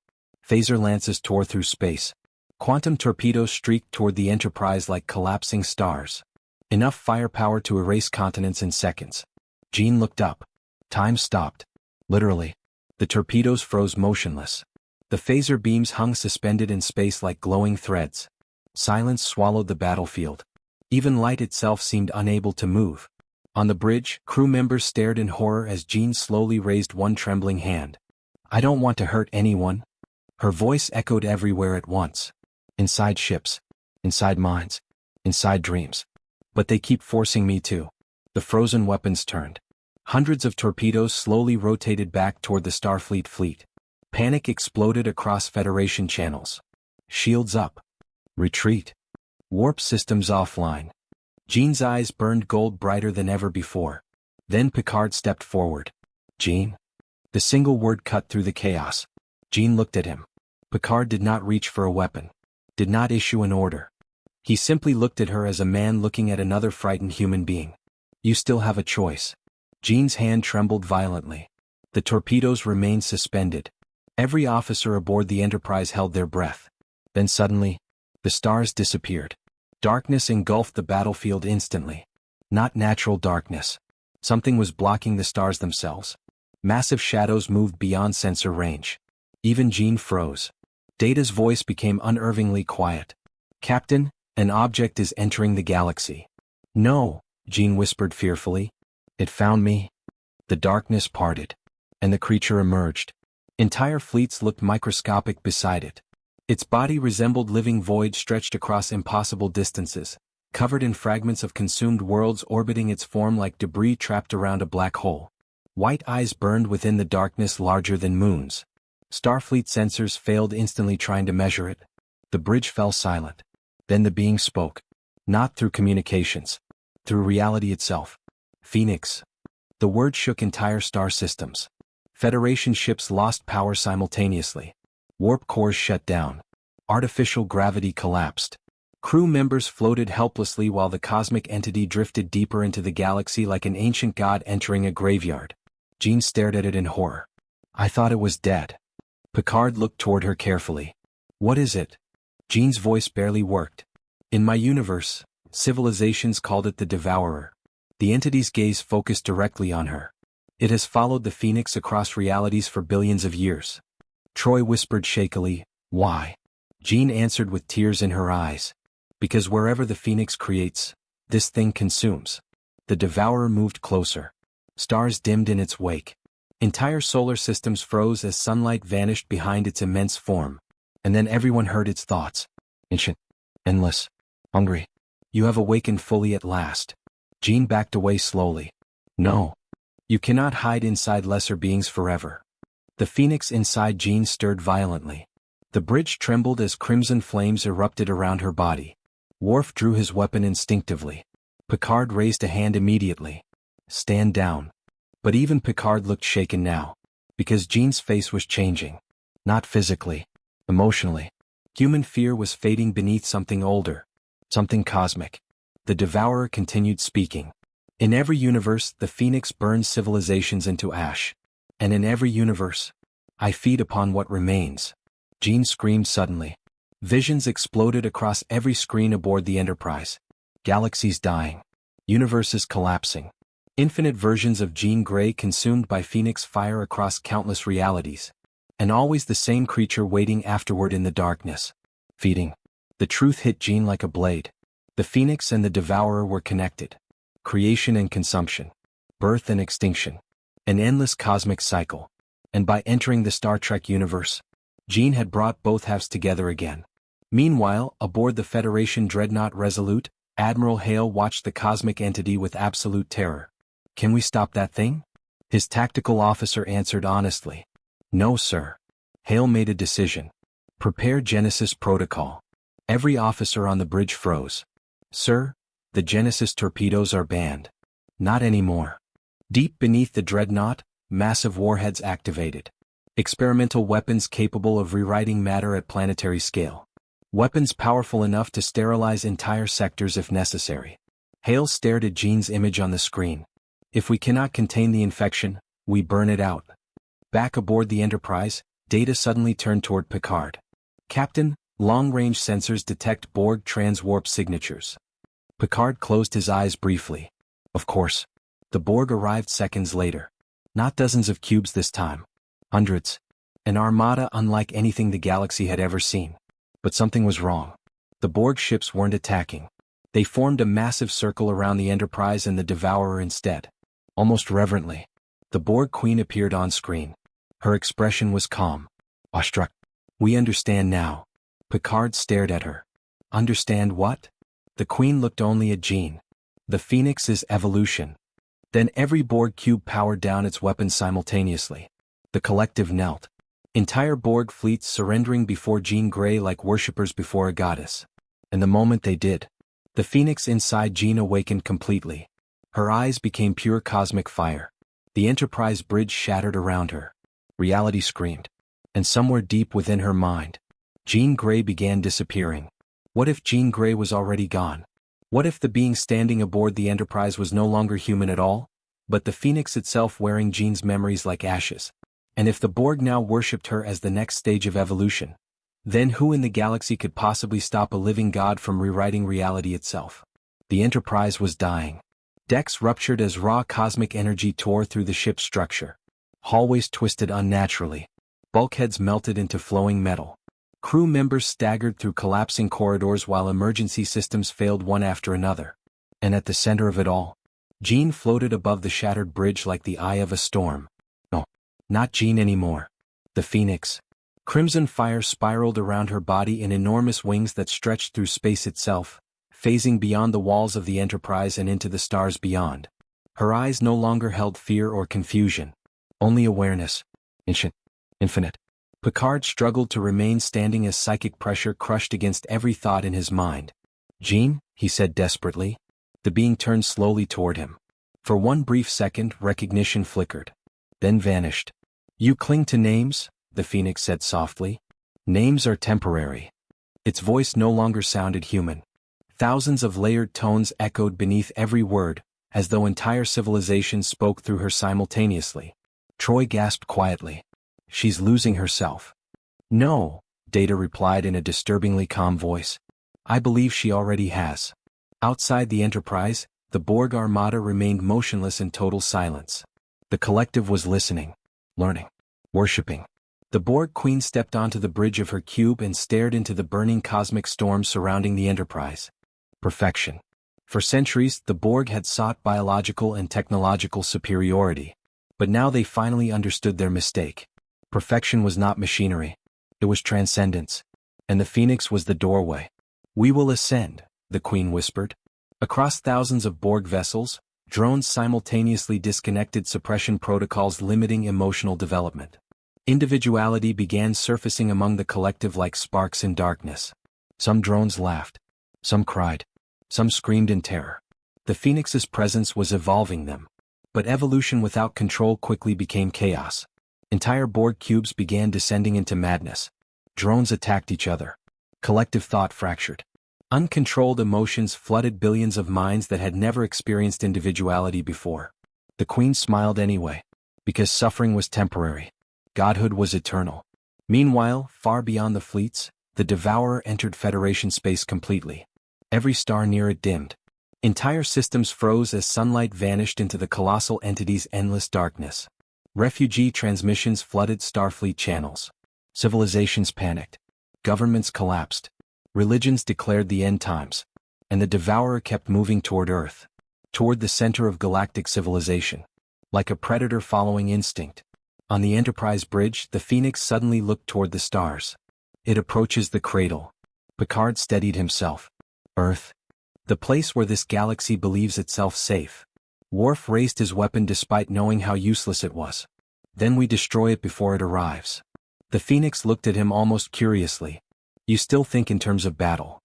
Phaser lances tore through space. Quantum torpedoes streaked toward the Enterprise like collapsing stars. Enough firepower to erase continents in seconds. Jean looked up. Time stopped. Literally. The torpedoes froze motionless. The phaser beams hung suspended in space like glowing threads. Silence swallowed the battlefield. Even light itself seemed unable to move. On the bridge, crew members stared in horror as Jean slowly raised one trembling hand. I don't want to hurt anyone. Her voice echoed everywhere at once. Inside ships. Inside minds. Inside dreams. But they keep forcing me to. The frozen weapons turned. Hundreds of torpedoes slowly rotated back toward the Starfleet fleet. Panic exploded across Federation channels. Shields up. Retreat. Warp systems offline. Jean's eyes burned gold brighter than ever before. Then Picard stepped forward. Jean? The single word cut through the chaos. Jean looked at him. Picard did not reach for a weapon. Did not issue an order. He simply looked at her as a man looking at another frightened human being. You still have a choice. Jean's hand trembled violently. The torpedoes remained suspended. Every officer aboard the Enterprise held their breath. Then suddenly, the stars disappeared. Darkness engulfed the battlefield instantly. Not natural darkness. Something was blocking the stars themselves. Massive shadows moved beyond sensor range. Even Jean froze. Data's voice became unnervingly quiet. Captain, an object is entering the galaxy. No, Jean whispered fearfully. It found me. The darkness parted. And the creature emerged. Entire fleets looked microscopic beside it. Its body resembled living void stretched across impossible distances, covered in fragments of consumed worlds orbiting its form like debris trapped around a black hole. White eyes burned within the darkness larger than moons. Starfleet sensors failed instantly trying to measure it. The bridge fell silent. Then the being spoke. Not through communications. Through reality itself. Phoenix. The word shook entire star systems. Federation ships lost power simultaneously. Warp cores shut down. Artificial gravity collapsed. Crew members floated helplessly while the cosmic entity drifted deeper into the galaxy like an ancient god entering a graveyard. Jean stared at it in horror. I thought it was dead. Picard looked toward her carefully. What is it? Jean's voice barely worked. In my universe, civilizations called it the Devourer. The entity's gaze focused directly on her. It has followed the Phoenix across realities for billions of years. Troy whispered shakily, why? Jean answered with tears in her eyes. Because wherever the Phoenix creates, this thing consumes. The Devourer moved closer. Stars dimmed in its wake. Entire solar systems froze as sunlight vanished behind its immense form. And then everyone heard its thoughts. Ancient. Endless. Hungry. You have awakened fully at last. Jean backed away slowly. No. You cannot hide inside lesser beings forever. The Phoenix inside Jean stirred violently. The bridge trembled as crimson flames erupted around her body. Worf drew his weapon instinctively. Picard raised a hand immediately. Stand down. But even Picard looked shaken now. Because Jean's face was changing. Not physically. Emotionally. Human fear was fading beneath something older. Something cosmic. The Devourer continued speaking. In every universe, the Phoenix burns civilizations into ash. And in every universe, I feed upon what remains. Jean screamed suddenly. Visions exploded across every screen aboard the Enterprise. Galaxies dying. Universes collapsing. Infinite versions of Jean Grey consumed by Phoenix fire across countless realities. And always the same creature waiting afterward in the darkness. Feeding. The truth hit Jean like a blade. The Phoenix and the Devourer were connected. Creation and consumption. Birth and extinction. An endless cosmic cycle. And by entering the Star Trek universe, Jean had brought both halves together again. Meanwhile, aboard the Federation dreadnought Resolute, Admiral Hale watched the cosmic entity with absolute terror. Can we stop that thing? His tactical officer answered honestly. No, sir. Hale made a decision. Prepare Genesis protocol. Every officer on the bridge froze. Sir, the Genesis torpedoes are banned. Not anymore. Deep beneath the dreadnought, massive warheads activated. Experimental weapons capable of rewriting matter at planetary scale. Weapons powerful enough to sterilize entire sectors if necessary. Hale stared at Jean's image on the screen. If we cannot contain the infection, we burn it out. Back aboard the Enterprise, Data suddenly turned toward Picard. Captain, long-range sensors detect Borg transwarp signatures. Picard closed his eyes briefly. Of course. The Borg arrived seconds later. Not dozens of cubes this time. Hundreds. An armada unlike anything the galaxy had ever seen. But something was wrong. The Borg ships weren't attacking. They formed a massive circle around the Enterprise and the Devourer instead. Almost reverently, the Borg Queen appeared on screen. Her expression was calm. Awestruck. We understand now. Picard stared at her. Understand what? The Queen looked only at Jean. The Phoenix is evolution. Then every Borg cube powered down its weapons simultaneously. The collective knelt. Entire Borg fleets surrendering before Jean Grey like worshippers before a goddess. And the moment they did, the phoenix inside Jean awakened completely. Her eyes became pure cosmic fire. The Enterprise bridge shattered around her. Reality screamed. And somewhere deep within her mind, Jean Grey began disappearing. What if Jean Grey was already gone? What if the being standing aboard the Enterprise was no longer human at all, but the phoenix itself wearing Jean's memories like ashes? And if the Borg now worshipped her as the next stage of evolution, then who in the galaxy could possibly stop a living god from rewriting reality itself? The Enterprise was dying. Decks ruptured as raw cosmic energy tore through the ship's structure. Hallways twisted unnaturally. Bulkheads melted into flowing metal. Crew members staggered through collapsing corridors while emergency systems failed one after another. And at the center of it all, Jean floated above the shattered bridge like the eye of a storm. No, not Jean anymore. The Phoenix. Crimson fire spiraled around her body in enormous wings that stretched through space itself, phasing beyond the walls of the Enterprise and into the stars beyond. Her eyes no longer held fear or confusion. Only awareness. Infinite. Picard struggled to remain standing as psychic pressure crushed against every thought in his mind. Jean, he said desperately. The being turned slowly toward him. For one brief second, recognition flickered. Then vanished. You cling to names, the Phoenix said softly. Names are temporary. Its voice no longer sounded human. Thousands of layered tones echoed beneath every word, as though entire civilizations spoke through her simultaneously. Troy gasped quietly. She's losing herself. No, Data replied in a disturbingly calm voice. I believe she already has. Outside the Enterprise, the Borg armada remained motionless in total silence. The collective was listening, learning, worshipping. The Borg Queen stepped onto the bridge of her cube and stared into the burning cosmic storm surrounding the Enterprise. Perfection. For centuries, the Borg had sought biological and technological superiority. But now they finally understood their mistake. Perfection was not machinery. It was transcendence. And the Phoenix was the doorway. We will ascend, the Queen whispered. Across thousands of Borg vessels, drones simultaneously disconnected suppression protocols limiting emotional development. Individuality began surfacing among the collective like sparks in darkness. Some drones laughed. Some cried. Some screamed in terror. The Phoenix's presence was evolving them. But evolution without control quickly became chaos. Entire Borg cubes began descending into madness. Drones attacked each other. Collective thought fractured. Uncontrolled emotions flooded billions of minds that had never experienced individuality before. The Queen smiled anyway. Because suffering was temporary. Godhood was eternal. Meanwhile, far beyond the fleets, the Devourer entered Federation space completely. Every star near it dimmed. Entire systems froze as sunlight vanished into the colossal entity's endless darkness. Refugee transmissions flooded Starfleet channels. Civilizations panicked. Governments collapsed. Religions declared the end times. And the Devourer kept moving toward Earth. Toward the center of galactic civilization. Like a predator following instinct. On the Enterprise bridge, the Phoenix suddenly looked toward the stars. It approaches the cradle. Picard steadied himself. Earth. The place where this galaxy believes itself safe. Worf raised his weapon despite knowing how useless it was. Then we destroy it before it arrives. The Phoenix looked at him almost curiously. You still think in terms of battle.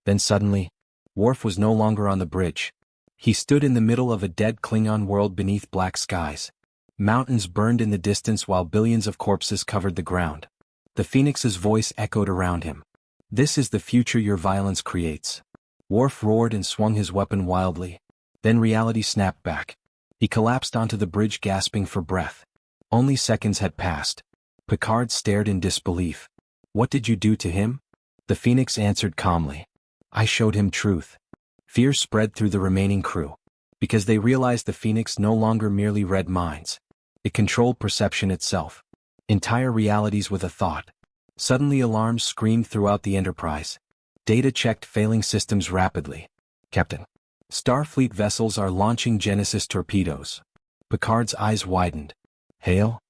Then suddenly, Worf was no longer on the bridge. He stood in the middle of a dead Klingon world beneath black skies. Mountains burned in the distance while billions of corpses covered the ground. The Phoenix's voice echoed around him. This is the future your violence creates. Worf roared and swung his weapon wildly. Then reality snapped back. He collapsed onto the bridge gasping for breath. Only seconds had passed. Picard stared in disbelief. What did you do to him? The Phoenix answered calmly. I showed him truth. Fear spread through the remaining crew. Because they realized the Phoenix no longer merely read minds. It controlled perception itself. Entire realities with a thought. Suddenly alarms screamed throughout the Enterprise. Data checked failing systems rapidly. Captain. Starfleet vessels are launching Genesis torpedoes. Picard's eyes widened. Hail?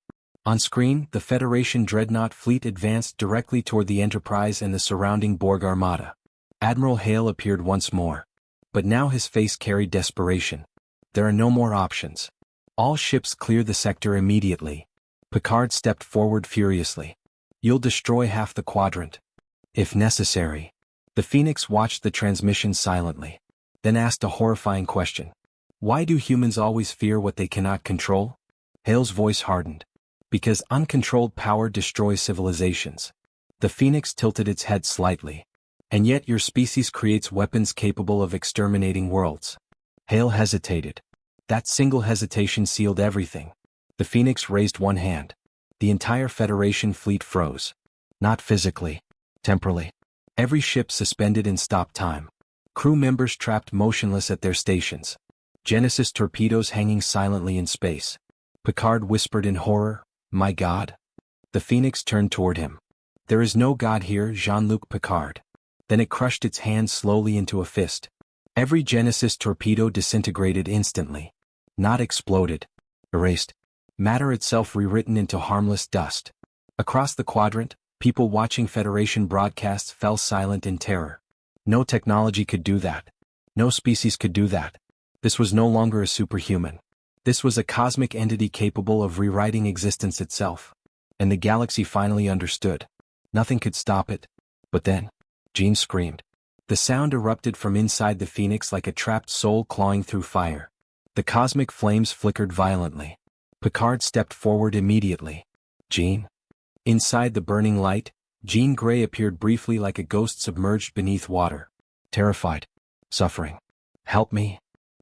On screen, the Federation dreadnought fleet advanced directly toward the Enterprise and the surrounding Borg armada. Admiral Hale appeared once more. But now his face carried desperation. There are no more options. All ships clear the sector immediately. Picard stepped forward furiously. You'll destroy half the quadrant. If necessary. The Phoenix watched the transmission silently, then asked a horrifying question. Why do humans always fear what they cannot control? Hale's voice hardened. Because uncontrolled power destroys civilizations. The Phoenix tilted its head slightly. And yet your species creates weapons capable of exterminating worlds. Hale hesitated. That single hesitation sealed everything. The Phoenix raised one hand. The entire Federation fleet froze. Not physically. Temporally. Every ship suspended in stop time. Crew members trapped motionless at their stations. Genesis torpedoes hanging silently in space. Picard whispered in horror, "My God?" The Phoenix turned toward him. "There is no God here, Jean-Luc Picard." Then it crushed its hand slowly into a fist. Every Genesis torpedo disintegrated instantly. Not exploded. Erased. Matter itself rewritten into harmless dust. Across the quadrant, people watching Federation broadcasts fell silent in terror. No technology could do that. No species could do that. This was no longer a superhuman. This was a cosmic entity capable of rewriting existence itself. And the galaxy finally understood. Nothing could stop it. But then, Jean screamed. The sound erupted from inside the Phoenix like a trapped soul clawing through fire. The cosmic flames flickered violently. Picard stepped forward immediately. "Jean?" Inside the burning light, Jean Grey appeared briefly like a ghost submerged beneath water. Terrified. Suffering. "Help me."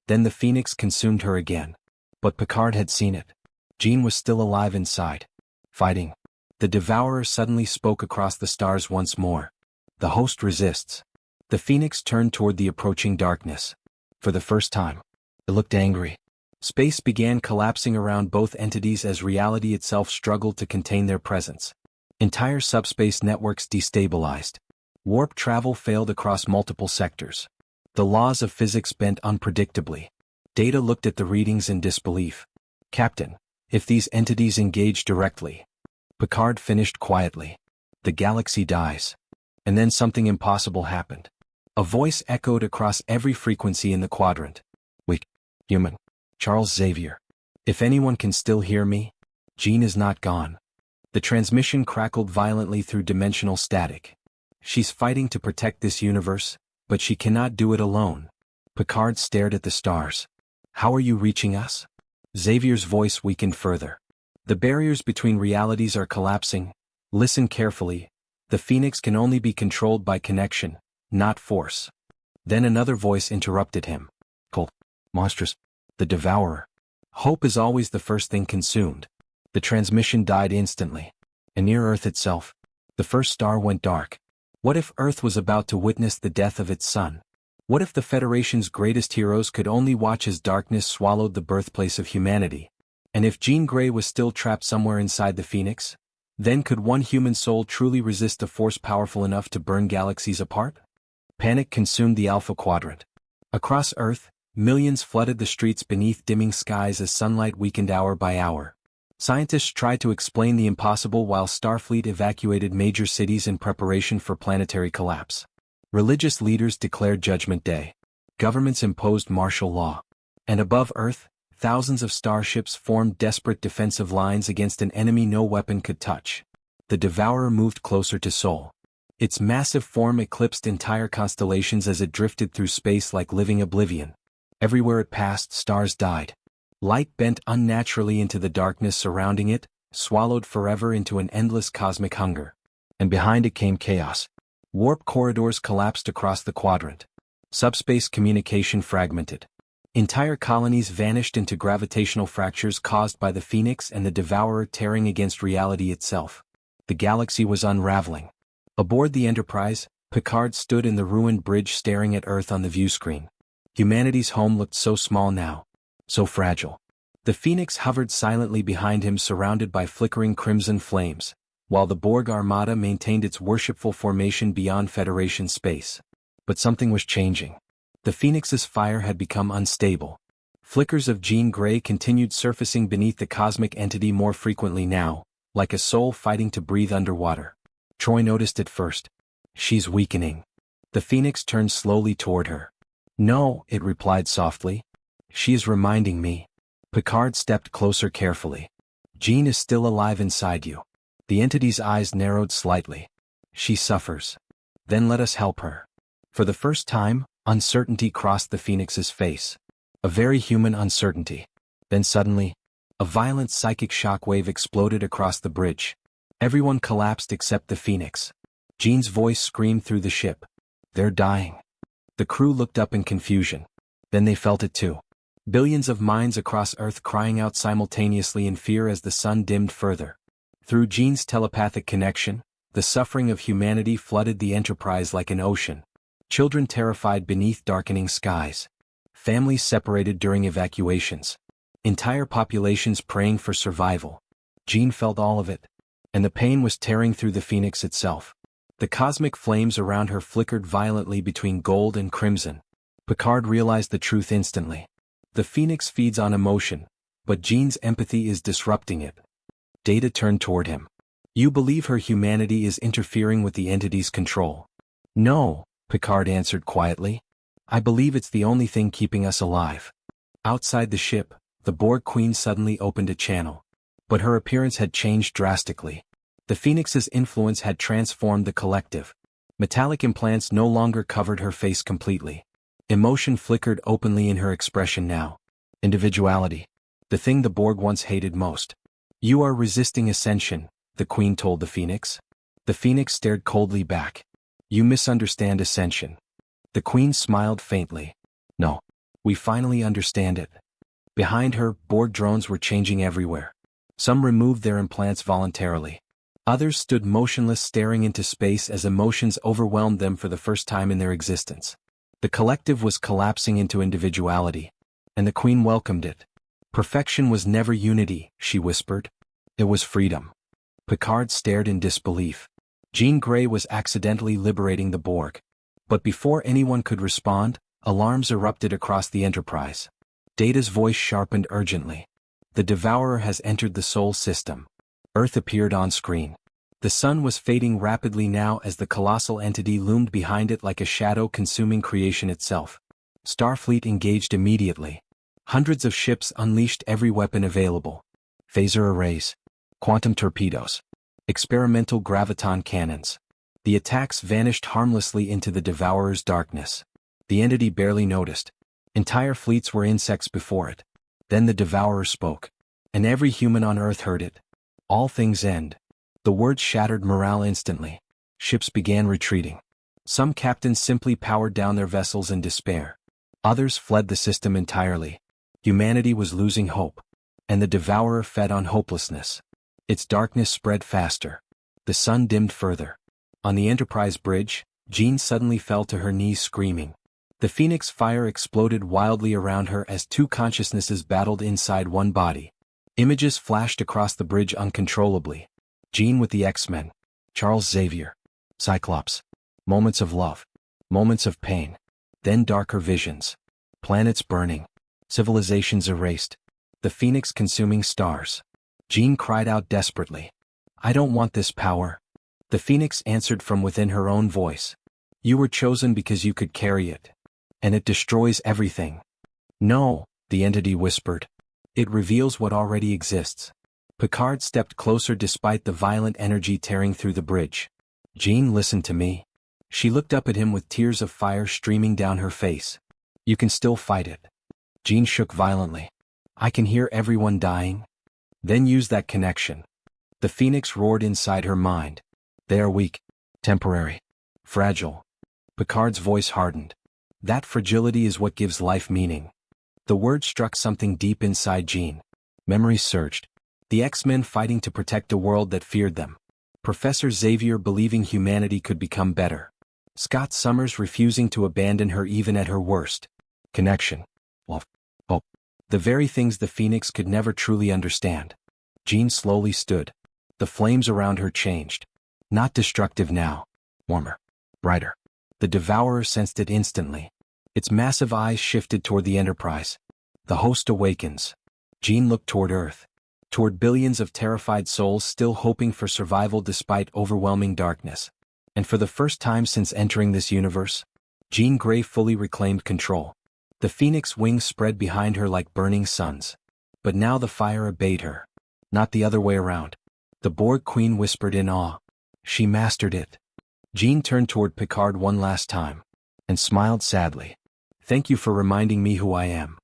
Then the Phoenix consumed her again. But Picard had seen it. Jean was still alive inside. Fighting. The Devourer suddenly spoke across the stars once more. "The host resists." The Phoenix turned toward the approaching darkness. For the first time, it looked angry. Space began collapsing around both entities as reality itself struggled to contain their presence. Entire subspace networks destabilized. Warp travel failed across multiple sectors. The laws of physics bent unpredictably. Data looked at the readings in disbelief. "Captain, if these entities engage directly..." Picard finished quietly. "The galaxy dies." And then something impossible happened. A voice echoed across every frequency in the quadrant. "Weak. Human. Charles Xavier. If anyone can still hear me, Jean is not gone." The transmission crackled violently through dimensional static. "She's fighting to protect this universe, but she cannot do it alone." Picard stared at the stars. "How are you reaching us?" Xavier's voice weakened further. "The barriers between realities are collapsing. Listen carefully. The Phoenix can only be controlled by connection, not force." Then another voice interrupted him. "Cold. Monstrous. The Devourer. Hope is always the first thing consumed." The transmission died instantly. And near Earth itself, the first star went dark. What if Earth was about to witness the death of its sun? What if the Federation's greatest heroes could only watch as darkness swallowed the birthplace of humanity? And if Jean Grey was still trapped somewhere inside the Phoenix? Then could one human soul truly resist a force powerful enough to burn galaxies apart? Panic consumed the Alpha Quadrant. Across Earth, millions flooded the streets beneath dimming skies as sunlight weakened hour by hour. Scientists tried to explain the impossible while Starfleet evacuated major cities in preparation for planetary collapse. Religious leaders declared Judgment Day. Governments imposed martial law. And above Earth, thousands of starships formed desperate defensive lines against an enemy no weapon could touch. The Devourer moved closer to Sol. Its massive form eclipsed entire constellations as it drifted through space like living oblivion. Everywhere it passed, stars died. Light bent unnaturally into the darkness surrounding it, swallowed forever into an endless cosmic hunger. And behind it came chaos. Warp corridors collapsed across the quadrant. Subspace communication fragmented. Entire colonies vanished into gravitational fractures caused by the Phoenix and the Devourer tearing against reality itself. The galaxy was unraveling. Aboard the Enterprise, Picard stood in the ruined bridge staring at Earth on the viewscreen. Humanity's home looked so small now. So fragile. The Phoenix hovered silently behind him surrounded by flickering crimson flames, while the Borg Armada maintained its worshipful formation beyond Federation space. But something was changing. The Phoenix's fire had become unstable. Flickers of Jean Grey continued surfacing beneath the cosmic entity more frequently now, like a soul fighting to breathe underwater. Troy noticed it first. "She's weakening." The Phoenix turned slowly toward her. "No," it replied softly. "She is reminding me." Picard stepped closer carefully. "Jean is still alive inside you. The entity's eyes narrowed slightly. She suffers. Then let us help her. For the first time, uncertainty crossed the Phoenix's face. A very human uncertainty. Then suddenly, a violent psychic shockwave exploded across the bridge. Everyone collapsed except the Phoenix. Jean's voice screamed through the ship. They're dying. The crew looked up in confusion. Then they felt it too. Billions of minds across Earth crying out simultaneously in fear as the sun dimmed further. Through Jean's telepathic connection, the suffering of humanity flooded the Enterprise like an ocean. Children terrified beneath darkening skies. Families separated during evacuations. Entire populations praying for survival. Jean felt all of it. And the pain was tearing through the Phoenix itself. The cosmic flames around her flickered violently between gold and crimson. Picard realized the truth instantly. The Phoenix feeds on emotion, but Jean's empathy is disrupting it. Data turned toward him. You believe her humanity is interfering with the entity's control? No, Picard answered quietly. I believe it's the only thing keeping us alive. Outside the ship, the Borg Queen suddenly opened a channel. But her appearance had changed drastically. The Phoenix's influence had transformed the collective. Metallic implants no longer covered her face completely. Emotion flickered openly in her expression now. Individuality. The thing the Borg once hated most. You are resisting ascension, the Queen told the Phoenix. The Phoenix stared coldly back. You misunderstand ascension. The Queen smiled faintly. No. We finally understand it. Behind her, Borg drones were changing everywhere. Some removed their implants voluntarily. Others stood motionless staring into space as emotions overwhelmed them for the first time in their existence. The collective was collapsing into individuality, and the Queen welcomed it. Perfection was never unity, she whispered. It was freedom. Picard stared in disbelief. Jean Grey was accidentally liberating the Borg. But before anyone could respond, alarms erupted across the Enterprise. Data's voice sharpened urgently. The Devourer has entered the Sol system. Earth appeared on screen. The sun was fading rapidly now as the colossal entity loomed behind it like a shadow consuming creation itself. Starfleet engaged immediately. Hundreds of ships unleashed every weapon available. Phaser arrays. Quantum torpedoes. Experimental graviton cannons. The attacks vanished harmlessly into the Devourer's darkness. The entity barely noticed. Entire fleets were insects before it. Then the Devourer spoke. And every human on Earth heard it. All things end. The words shattered morale instantly. Ships began retreating. Some captains simply powered down their vessels in despair. Others fled the system entirely. Humanity was losing hope. And the Devourer fed on hopelessness. Its darkness spread faster. The sun dimmed further. On the Enterprise bridge, Jean suddenly fell to her knees screaming. The Phoenix fire exploded wildly around her as two consciousnesses battled inside one body. Images flashed across the bridge uncontrollably. Jean with the X-Men. Charles Xavier. Cyclops. Moments of love. Moments of pain. Then darker visions. Planets burning. Civilizations erased. The Phoenix consuming stars. Jean cried out desperately. I don't want this power. The Phoenix answered from within her own voice. You were chosen because you could carry it. And it destroys everything. No, the entity whispered. It reveals what already exists. Picard stepped closer despite the violent energy tearing through the bridge. Jean, listen to me. She looked up at him with tears of fire streaming down her face. You can still fight it. Jean shook violently. I can hear everyone dying. Then use that connection. The Phoenix roared inside her mind. They are weak. Temporary. Fragile. Picard's voice hardened. That fragility is what gives life meaning. The word struck something deep inside Jean. Memories surged. The X-Men fighting to protect a world that feared them. Professor Xavier believing humanity could become better. Scott Summers refusing to abandon her even at her worst. Connection. Love. Hope. The very things the Phoenix could never truly understand. Jean slowly stood. The flames around her changed. Not destructive now. Warmer. Brighter. The Devourer sensed it instantly. Its massive eyes shifted toward the Enterprise. The host awakens. Jean looked toward Earth. Toward billions of terrified souls still hoping for survival despite overwhelming darkness. And for the first time since entering this universe, Jean Grey fully reclaimed control. The Phoenix wings spread behind her like burning suns. But now the fire obeyed her. Not the other way around. The Borg Queen whispered in awe. She mastered it. Jean turned toward Picard one last time. And smiled sadly. Thank you for reminding me who I am.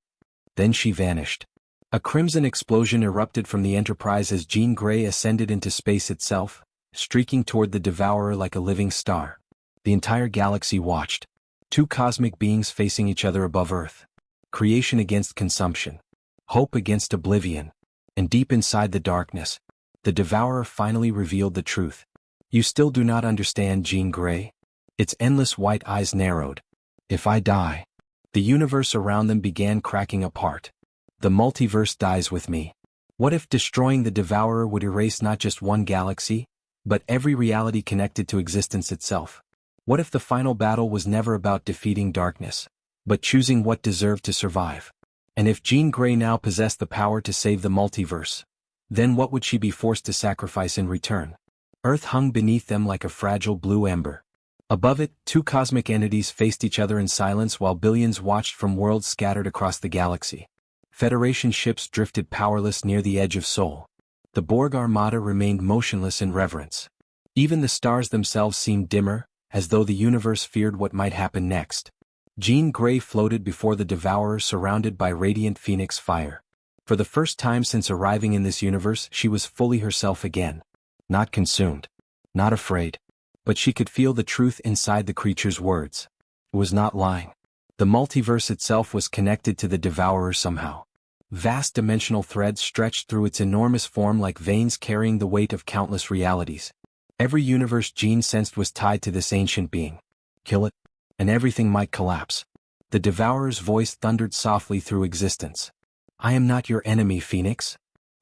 Then she vanished. A crimson explosion erupted from the Enterprise as Jean Grey ascended into space itself, streaking toward the Devourer like a living star. The entire galaxy watched. Two cosmic beings facing each other above Earth. Creation against consumption. Hope against oblivion. And deep inside the darkness, the Devourer finally revealed the truth. You still do not understand, Jean Grey? Its endless white eyes narrowed. If I die. The universe around them began cracking apart. The multiverse dies with me. What if destroying the Devourer would erase not just one galaxy, but every reality connected to existence itself? What if the final battle was never about defeating darkness, but choosing what deserved to survive? And if Jean Grey now possessed the power to save the multiverse, then what would she be forced to sacrifice in return? Earth hung beneath them like a fragile blue ember. Above it, two cosmic entities faced each other in silence while billions watched from worlds scattered across the galaxy. Federation ships drifted powerless near the edge of Sol. The Borg Armada remained motionless in reverence. Even the stars themselves seemed dimmer, as though the universe feared what might happen next. Jean Grey floated before the Devourer surrounded by radiant phoenix fire. For the first time since arriving in this universe, she was fully herself again. Not consumed. Not afraid. But she could feel the truth inside the creature's words. It was not lying. The multiverse itself was connected to the Devourer somehow. Vast dimensional threads stretched through its enormous form like veins carrying the weight of countless realities. Every universe Jean sensed was tied to this ancient being. Kill it, and everything might collapse. The Devourer's voice thundered softly through existence. I am not your enemy, Phoenix.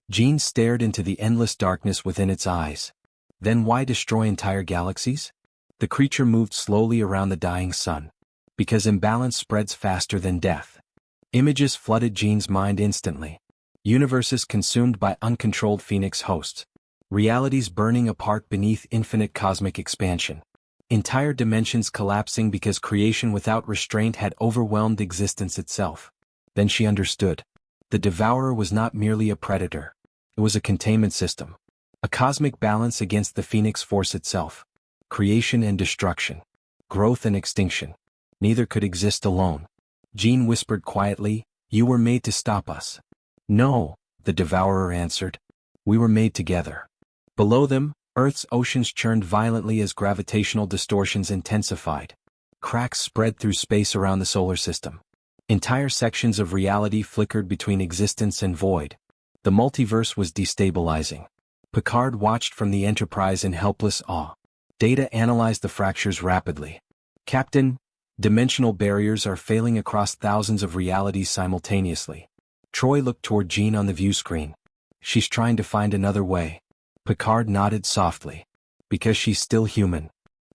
Jean stared into the endless darkness within its eyes. Then why destroy entire galaxies? The creature moved slowly around the dying sun. Because imbalance spreads faster than death. Images flooded Jean's mind instantly. Universes consumed by uncontrolled Phoenix hosts. Realities burning apart beneath infinite cosmic expansion. Entire dimensions collapsing because creation without restraint had overwhelmed existence itself. Then she understood. The Devourer was not merely a predator. It was a containment system. A cosmic balance against the Phoenix Force itself. Creation and destruction. Growth and extinction. Neither could exist alone. Jean whispered quietly, You were made to stop us. No, the Devourer answered. We were made together. Below them, Earth's oceans churned violently as gravitational distortions intensified. Cracks spread through space around the solar system. Entire sections of reality flickered between existence and void. The multiverse was destabilizing. Picard watched from the Enterprise in helpless awe. Data analyzed the fractures rapidly. Captain, dimensional barriers are failing across thousands of realities simultaneously. Troy looked toward Jean on the view screen. She's trying to find another way. Picard nodded softly. Because she's still human.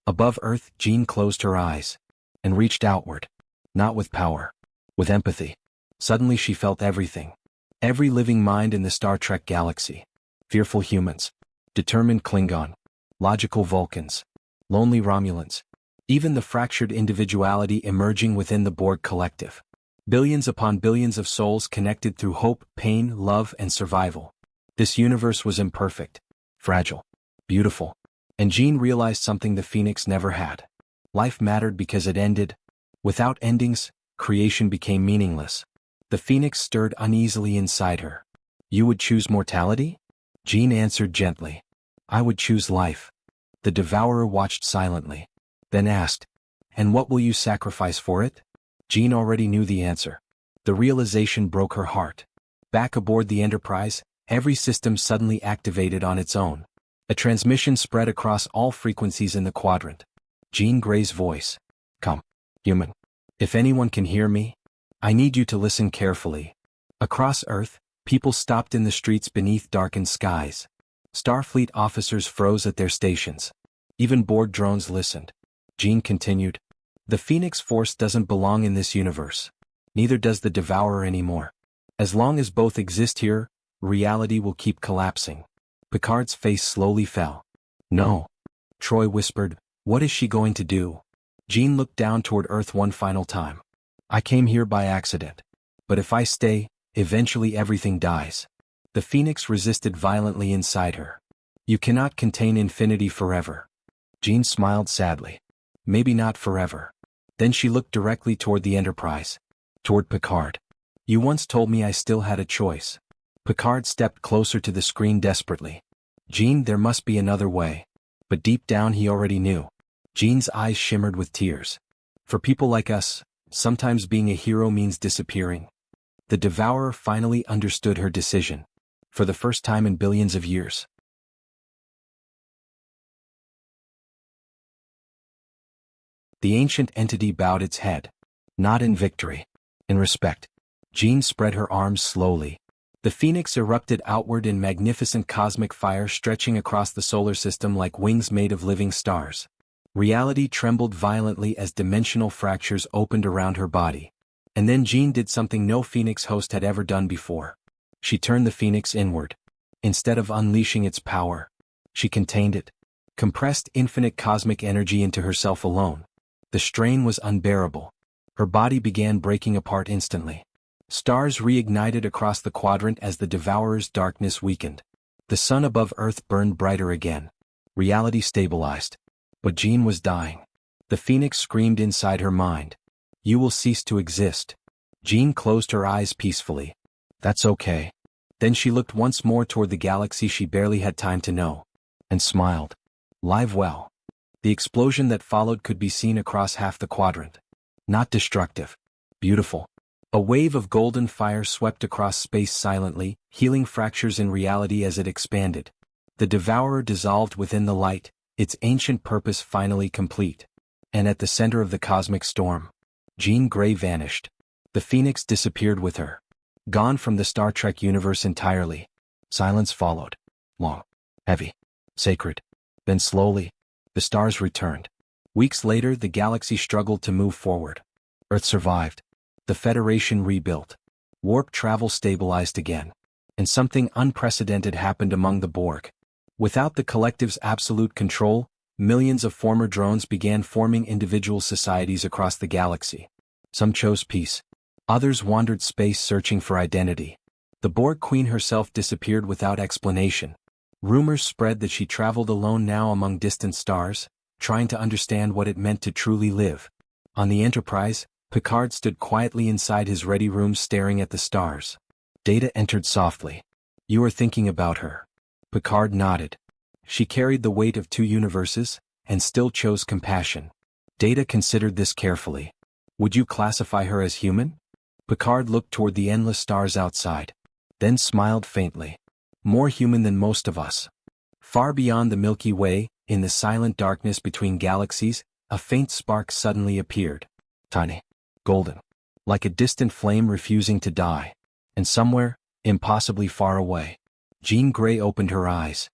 Above Earth, Jean closed her eyes. And reached outward. Not with power. With empathy. Suddenly she felt everything. Every living mind in the Star Trek galaxy. Fearful humans. Determined Klingon. Logical Vulcans. Lonely Romulans. Even the fractured individuality emerging within the Borg collective. Billions upon billions of souls connected through hope, pain, love, and survival. This universe was imperfect. Fragile. Beautiful. And Jean realized something the Phoenix never had. Life mattered because it ended. Without endings, creation became meaningless. The Phoenix stirred uneasily inside her. You would choose mortality? Jean answered gently. I would choose life. The Devourer watched silently. Then asked, And what will you sacrifice for it? Jean already knew the answer. The realization broke her heart. Back aboard the Enterprise, every system suddenly activated on its own. A transmission spread across all frequencies in the quadrant. Jean Grey's voice. Come, human. If anyone can hear me, I need you to listen carefully. Across Earth, people stopped in the streets beneath darkened skies. Starfleet officers froze at their stations. Even Borg drones listened. Jean continued. The Phoenix Force doesn't belong in this universe. Neither does the Devourer anymore. As long as both exist here, reality will keep collapsing. Picard's face slowly fell. No. Troy whispered, What is she going to do? Jean looked down toward Earth one final time. I came here by accident. But if I stay, eventually everything dies. The Phoenix resisted violently inside her. You cannot contain infinity forever. Jean smiled sadly. Maybe not forever. Then she looked directly toward the Enterprise. Toward Picard. You once told me I still had a choice. Picard stepped closer to the screen desperately. Jean, there must be another way. But deep down he already knew. Jean's eyes shimmered with tears. For people like us, sometimes being a hero means disappearing. The Devourer finally understood her decision. For the first time in billions of years. The ancient entity bowed its head. Not in victory. In respect. Jean spread her arms slowly. The Phoenix erupted outward in magnificent cosmic fire stretching across the solar system like wings made of living stars. Reality trembled violently as dimensional fractures opened around her body. And then Jean did something no Phoenix host had ever done before. She turned the Phoenix inward. Instead of unleashing its power, she contained it. Compressed infinite cosmic energy into herself alone. The strain was unbearable. Her body began breaking apart instantly. Stars reignited across the quadrant as the Devourer's darkness weakened. The sun above Earth burned brighter again. Reality stabilized. But Jean was dying. The Phoenix screamed inside her mind. You will cease to exist. Jean closed her eyes peacefully. That's okay. Then she looked once more toward the galaxy she barely had time to know. And smiled. Live well. The explosion that followed could be seen across half the quadrant. Not destructive. Beautiful. A wave of golden fire swept across space silently, healing fractures in reality as it expanded. The Devourer dissolved within the light, its ancient purpose finally complete. And at the center of the cosmic storm, Jean Grey vanished. The Phoenix disappeared with her. Gone from the Star Trek universe entirely. Silence followed. Long. Heavy. Sacred. Then slowly, the stars returned. Weeks later, the galaxy struggled to move forward. Earth survived. The Federation rebuilt. Warp travel stabilized again. And something unprecedented happened among the Borg. Without the collective's absolute control, millions of former drones began forming individual societies across the galaxy. Some chose peace. Others wandered space searching for identity. The Borg Queen herself disappeared without explanation. Rumors spread that she traveled alone now among distant stars, trying to understand what it meant to truly live. On the Enterprise, Picard stood quietly inside his ready room staring at the stars. Data entered softly. You are thinking about her. Picard nodded. She carried the weight of 2 universes, and still chose compassion. Data considered this carefully. Would you classify her as human? Picard looked toward the endless stars outside. Then smiled faintly. More human than most of us. Far beyond the Milky Way, in the silent darkness between galaxies, a faint spark suddenly appeared. Tiny. Golden. Like a distant flame refusing to die. And somewhere, impossibly far away, Jean Grey opened her eyes.